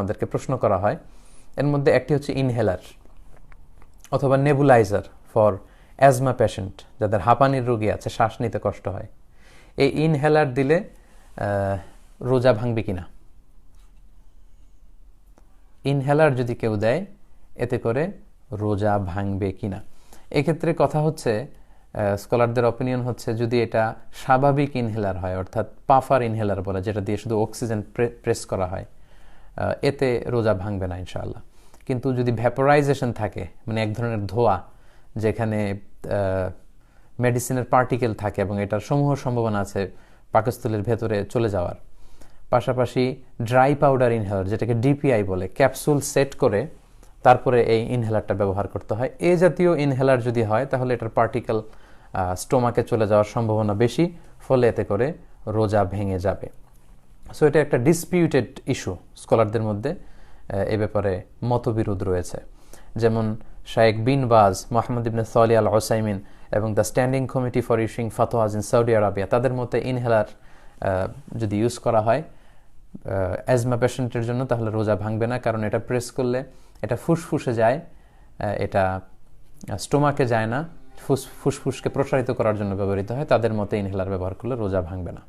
আমাদেরকে প্রশ্ন করা হয়। এর মধ্যে একটি হচ্ছে ইনহেলার অথবা নেবুলাইজার ফর অ্যাজমা পেশেন্ট, যাদের হাঁপানির রোগী আছে, শ্বাস নিতে কষ্ট হয়। এই ইনহেলার দিলে রোজা ভাঙবে কিনা, ইনহেলার যদি কেউ দেয় এতে করে রোজা ভাঙবে কিনা। এক্ষেত্রে কথা হচ্ছে, স্কলারদের অপিনিয়ন হচ্ছে, যদি এটা স্বাভাবিক ইনহেলার হয়, অর্থাৎ পাফার ইনহেলার বলে, যেটা দিয়ে শুধু অক্সিজেন প্রেস করা হয়, এতে রোজা ভাঙবে না ইনশাআল্লাহ। কিন্তু যদি ভ্যাপোরাইজেশন থাকে, মানে এক ধরনের ধোঁয়া যেখানে মেডিসিনের পার্টিকেল থাকে এবং এটার সমূহ সম্ভাবনা আছে পাকস্থলীর ভেতরে চলে যাওয়ার, পাশাপাশি ড্রাই পাউডার ইনহেলার, যেটাকে ডিপিআই বলে, ক্যাপসুল সেট করে তারপরে এই ইনহেলারটা ব্যবহার করতে হয়। এই জাতীয় ইনহেলার যদি হয় তাহলে এটার পার্টিকেল স্টোমাকে চলে যাওয়ার সম্ভাবনা বেশি, ফলে এতে করে রোজা ভেঙে যাবে। সো এটা একটা ডিসপিউটেড ইস্যু, স্কলারদের মধ্যে এ ব্যাপারে মতবিরোধ রয়েছে। যেমন শায়েখ বিন বাজ, মোহাম্মদ ইবনে সালিহ আল উসাইমিন এবং the standing committee for issuing fatwas in Saudi Arabia, তাদের মতে ইনহেলার যদি ইউজ করা হয় অ্যাজমা পেশেন্টের জন্য, তাহলে রোজা ভাঙবে না, কারণ এটা প্রেস করলে এটা ফুসফুসে যায়, এটা স্টোমাকে যায় না, ফুসফুসকে প্রসারিত করার জন্য ব্যবহৃত হয়। তাদের মতে ইনহেলার ব্যবহার করলে রোজা ভাঙবে না।